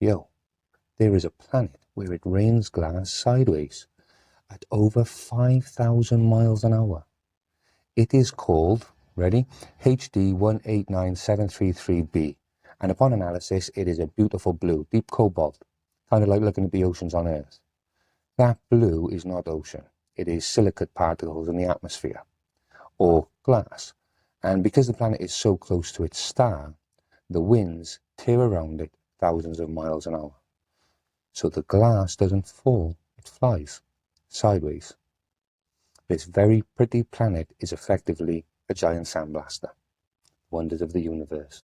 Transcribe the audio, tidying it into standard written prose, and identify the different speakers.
Speaker 1: Yo, there is a planet where it rains glass sideways at over 5,000 miles an hour. It is called, ready, HD 189733b, and upon analysis it is a beautiful blue, deep cobalt, kind of like looking at the oceans on Earth. That blue is not ocean, it is silicate particles in the atmosphere, or glass, and because the planet is so close to its star, the winds tear around it thousands of miles an hour. So the glass doesn't fall, it flies sideways. This very pretty planet is effectively a giant sandblaster. Wonders of the universe.